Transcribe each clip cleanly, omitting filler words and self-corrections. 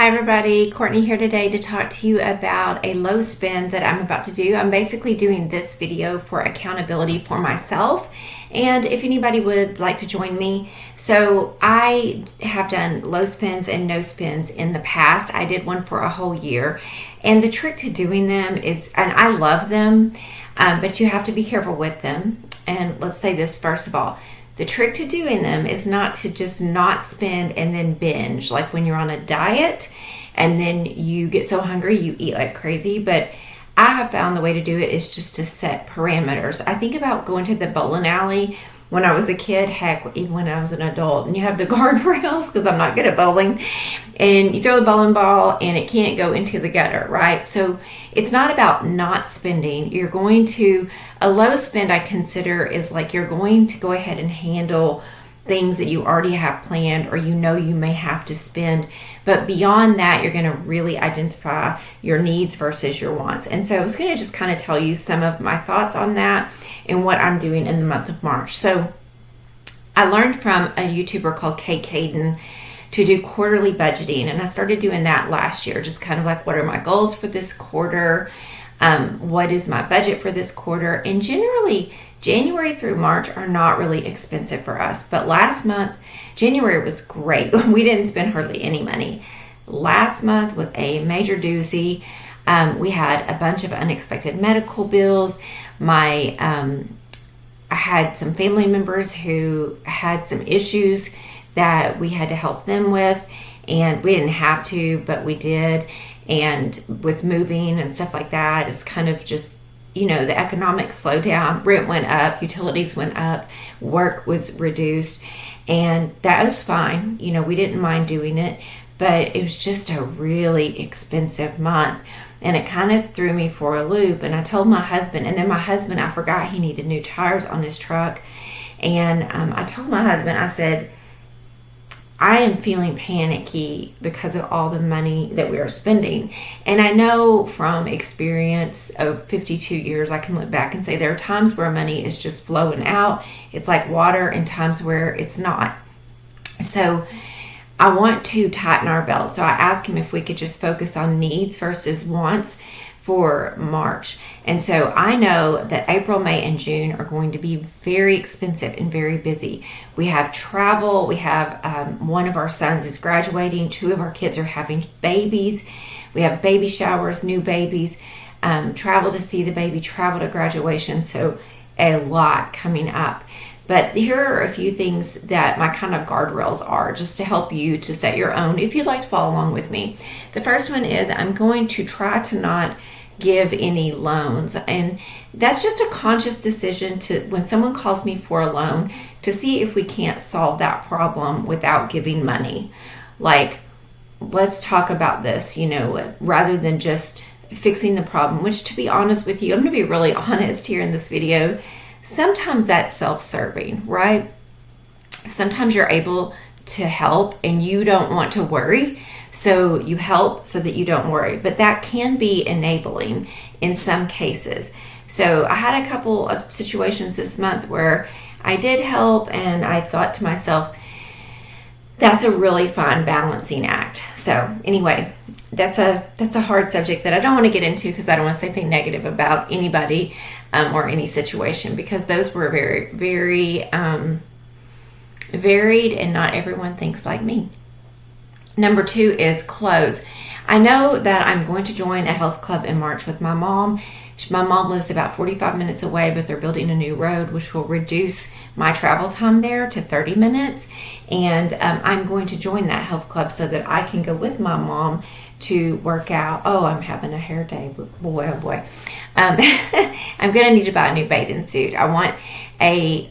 Hi everybody, Courtney here today to talk to you about a low spend that I'm about to do. I'm basically doing this video for accountability for myself and if anybody would like to join me. So I have done low spends and no spends in the past. I did one for a whole year, and the trick to doing them is, and I love them, but you have to be careful with them. And let's say this first of all. The trick to doing them is not to just not spend and then binge, like when you're on a diet and then you get so hungry you eat like crazy. But I have found the way to do it is just to set parameters. I think about going to the bowling alley when I was a kid, heck, even when I was an adult, and you have the guardrails because I'm not good at bowling, and you throw the bowling ball and it can't go into the gutter, right? So it's not about not spending. You're going to, a low spend I consider is like you're going to go ahead and handle things that you already have planned or you know you may have to spend. But beyond that, you're going to really identify your needs versus your wants. And so I was going to just kind of tell you some of my thoughts on that and what I'm doing in the month of March. So I learned from a YouTuber called Kay Caden to do quarterly budgeting. And I started doing that last year, just kind of like, what are my goals for this quarter? What is my budget for this quarter? And generally, January through March are not really expensive for us. But last month, January was great. We didn't spend hardly any money. Last month was a major doozy. We had a bunch of unexpected medical bills. I had some family members who had some issues that we had to help them with, and we didn't have to, but we did. And with moving and stuff like that, it's kind of just, the economic slowdown. Rent went up, utilities went up, work was reduced, and that was fine. We didn't mind doing it, but it was just a really expensive month. And it kind of threw me for a loop. And I told my husband, and then my husband, I forgot he needed new tires on his truck. And I told my husband, I said, I am feeling panicky because of all the money that we are spending. And I know from experience of 52 years, I can look back and say there are times where money is just flowing out. It's like water, and times where it's not. So I want to tighten our belt. So I asked him if we could just focus on needs versus wants for March. And so I know that April, May, and June are going to be very expensive and very busy. We have travel. We have one of our sons is graduating. 2 of our kids are having babies. We have baby showers, new babies, travel to see the baby, travel to graduation. So a lot coming up. But here are a few things that my kind of guardrails are, just to help you to set your own, if you'd like to follow along with me. The first one is I'm going to try to not give any loans. And that's just a conscious decision to, when someone calls me for a loan, to see if we can't solve that problem without giving money. Like, let's talk about this, rather than just fixing the problem, which, to be honest with you, I'm going to be really honest here in this video. Sometimes that's self-serving, right? Sometimes you're able to help and you don't want to worry, so you help so that you don't worry. But that can be enabling in some cases. So I had a couple of situations this month where I did help, and I thought to myself, that's a really fine balancing act. So anyway, that's a hard subject that I don't want to get into because I don't want to say anything negative about anybody or any situation, because those were very, very varied, and not everyone thinks like me. Number 2 is clothes. I know that I'm going to join a health club in March with my mom. My mom lives about 45 minutes away, but they're building a new road, which will reduce my travel time there to 30 minutes. And I'm going to join that health club so that I can go with my mom to work out. Oh, I'm having a hair day. Boy, oh boy. I'm going to need to buy a new bathing suit. I want a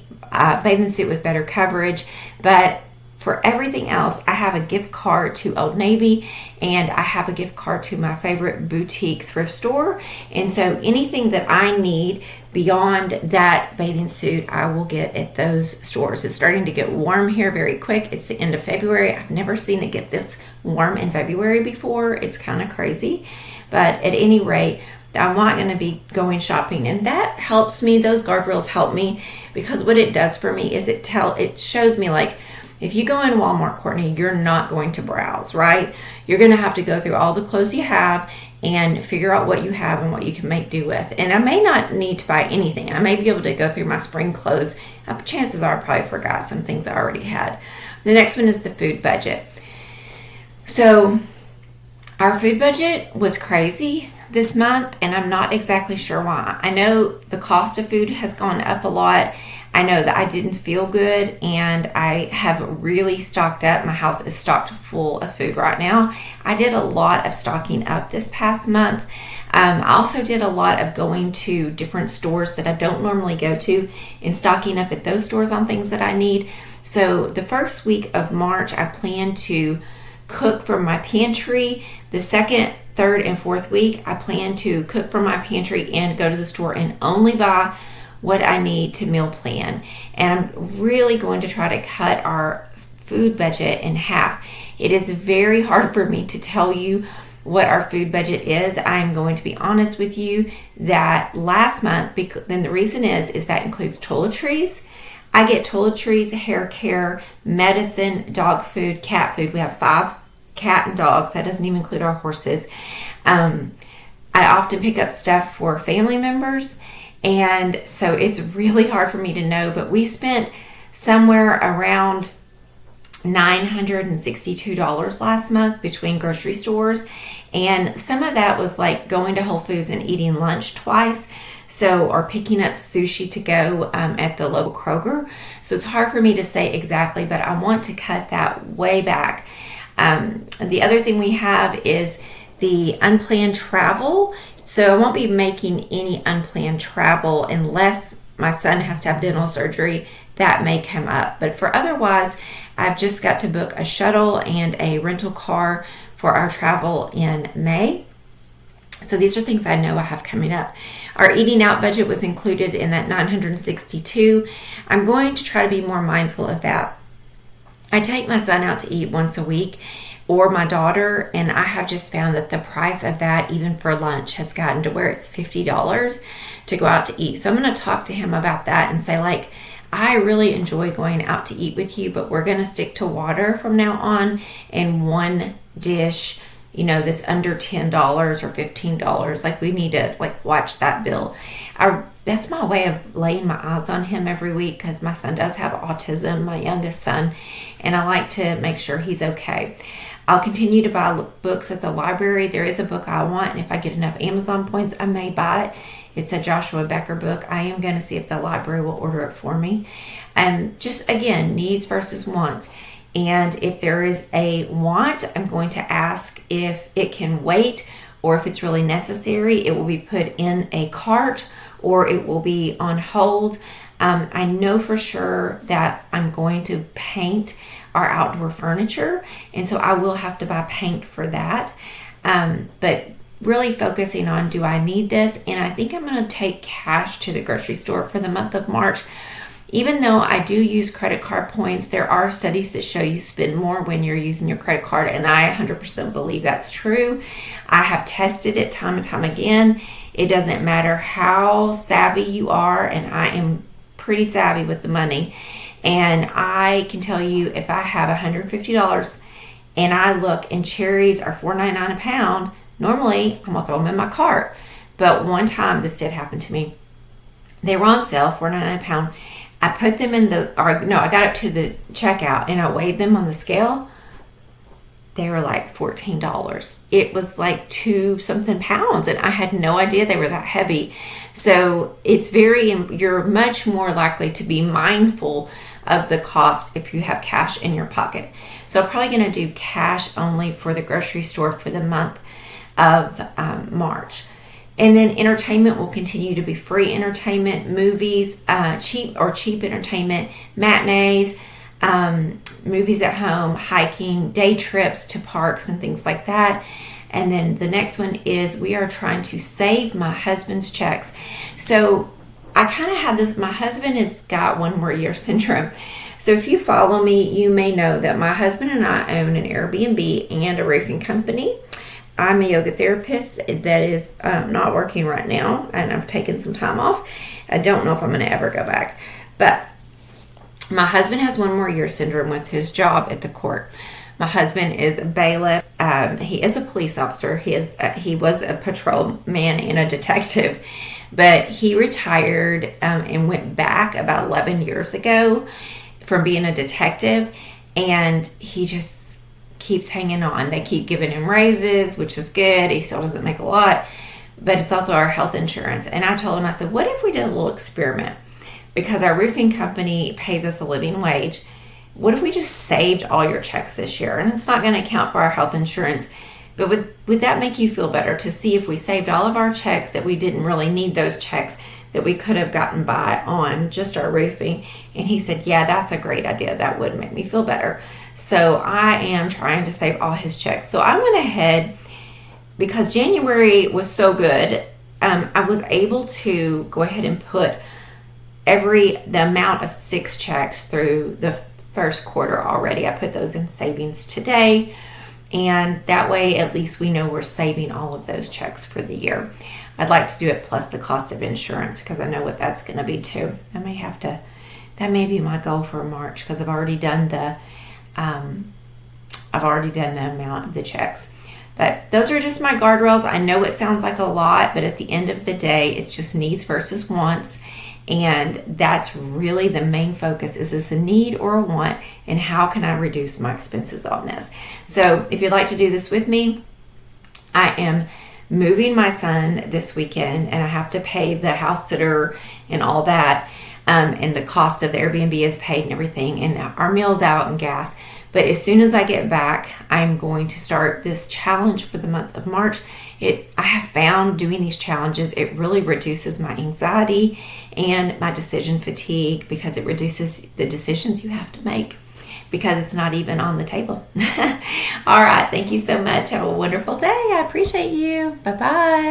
bathing suit with better coverage, but for everything else, I have a gift card to Old Navy, and I have a gift card to my favorite boutique thrift store. And so anything that I need beyond that bathing suit, I will get at those stores. It's starting to get warm here very quick. It's the end of February. I've never seen it get this warm in February before. It's kind of crazy. But at any rate, I'm not going to be going shopping, and that helps me. Those guardrails help me, because what it does for me is it shows me, like, If you go in Walmart, Courtney, you're not going to browse, right? You're going to have to go through all the clothes you have and figure out what you have and what you can make do with. And I may not need to buy anything. I may be able to go through my spring clothes. Chances are I probably forgot some things I already had. The next one is the food budget. So our food budget was crazy this month, and I'm not exactly sure why. I know the cost of food has gone up a lot. I know that I didn't feel good, and I have really stocked up. My house is stocked full of food right now. I did a lot of stocking up this past month. I also did a lot of going to different stores that I don't normally go to and stocking up at those stores on things that I need. So the first week of March, I plan to cook from my pantry. The second, third, and fourth week, I plan to cook from my pantry and go to the store and only buy what I need to meal plan. And I'm really going to try to cut our food budget in half. It is very hard for me to tell you what our food budget is. I'm going to be honest with you that last month, then the reason is that includes toiletries. I get toiletries, hair care, medicine, dog food, cat food. We have 5 cat and dogs. That doesn't even include our horses. I often pick up stuff for family members. And so it's really hard for me to know, but we spent somewhere around $962 last month between grocery stores. And some of that was like going to Whole Foods and eating lunch twice. So, or picking up sushi to go at the local Kroger. So it's hard for me to say exactly, but I want to cut that way back. The other thing we have is the unplanned travel. So I won't be making any unplanned travel unless my son has to have dental surgery. That may come up. But for otherwise, I've just got to book a shuttle and a rental car for our travel in May. So these are things I know I have coming up. Our eating out budget was included in that $962. I'm going to try to be more mindful of that. I take my son out to eat once a week, or my daughter, and I have just found that the price of that, even for lunch, has gotten to where it's $50 to go out to eat. So I'm going to talk to him about that and say, like, I really enjoy going out to eat with you, but we're going to stick to water from now on and one dish, that's under $10 or $15. Like, we need to watch that bill. That's my way of laying my eyes on him every week, because my son does have autism, my youngest son, and I like to make sure he's okay. I'll continue to buy books at the library. There is a book I want, and if I get enough Amazon points, I may buy it. It's a Joshua Becker book. I am going to see if the library will order it for me. Just again, needs versus wants. And if there is a want, I'm going to ask if it can wait, or if it's really necessary, it will be put in a cart or it will be on hold. I know for sure that I'm going to paint our outdoor furniture, and so I will have to buy paint for that. But really focusing on, do I need this? And I think I'm going to take cash to the grocery store for the month of March. Even though I do use credit card points, there are studies that show you spend more when you're using your credit card, and I 100% believe that's true. I have tested it time and time again. It doesn't matter how savvy you are, and I am pretty savvy with the money. And I can tell you, if I have $150 and I look and cherries are $4.99 a pound, normally I'm going to throw them in my cart. But one time this did happen to me. They were on sale, $4.99 a pound. I put them I got up to the checkout and I weighed them on the scale. They were like $14. It was like 2 something pounds, and I had no idea they were that heavy. So you're much more likely to be mindful of the cost if you have cash in your pocket. So I'm probably going to do cash only for the grocery store for the month of March. And then entertainment will continue to be free entertainment, movies, cheap entertainment, matinees, movies at home, hiking, day trips to parks and things like that. And then the next one is we are trying to save my husband's checks. So I kind of have this, my husband has got 1 more year syndrome. So if you follow me, you may know that my husband and I own an Airbnb and a roofing company. I'm a yoga therapist that is not working right now, and I've taken some time off. I don't know if I'm going to ever go back. But My husband has 1 more year syndrome with his job at the court. My husband is a bailiff. He is a police officer. He was a patrolman and a detective, but he retired and went back about 11 years ago from being a detective, and he just keeps hanging on. They keep giving him raises, which is good. He still doesn't make a lot, but it's also our health insurance. And I told him, I said, what if we did a little experiment? Because our roofing company pays us a living wage. What if we just saved all your checks this year? And it's not going to account for our health insurance, but would that make you feel better to see if we saved all of our checks, that we didn't really need those checks, that we could have gotten by on just our roofing? And he said, yeah, that's a great idea. That would make me feel better. So I am trying to save all his checks. So I went ahead, because January was so good, I was able to go ahead and put the amount of 6 checks through the first quarter already. I put those in savings today, and that way at least we know we're saving all of those checks for the year. I'd like to do it plus the cost of insurance, because I know what that's going to be too. That may be my goal for March, because I've already done the amount of the checks. But those are just my guardrails. I know it sounds like a lot, but at the end of the day, it's just needs versus wants. And that's really the main focus. Is this a need or a want? And how can I reduce my expenses on this? So if you'd like to do this with me, I am moving my son this weekend, and I have to pay the house sitter and all that. And the cost of the Airbnb is paid and everything, and our meals out and gas. But as soon as I get back, I'm going to start this challenge for the month of March. I have found doing these challenges, it really reduces my anxiety and my decision fatigue, because it reduces the decisions you have to make, because it's not even on the table. All right. Thank you so much. Have a wonderful day. I appreciate you. Bye-bye.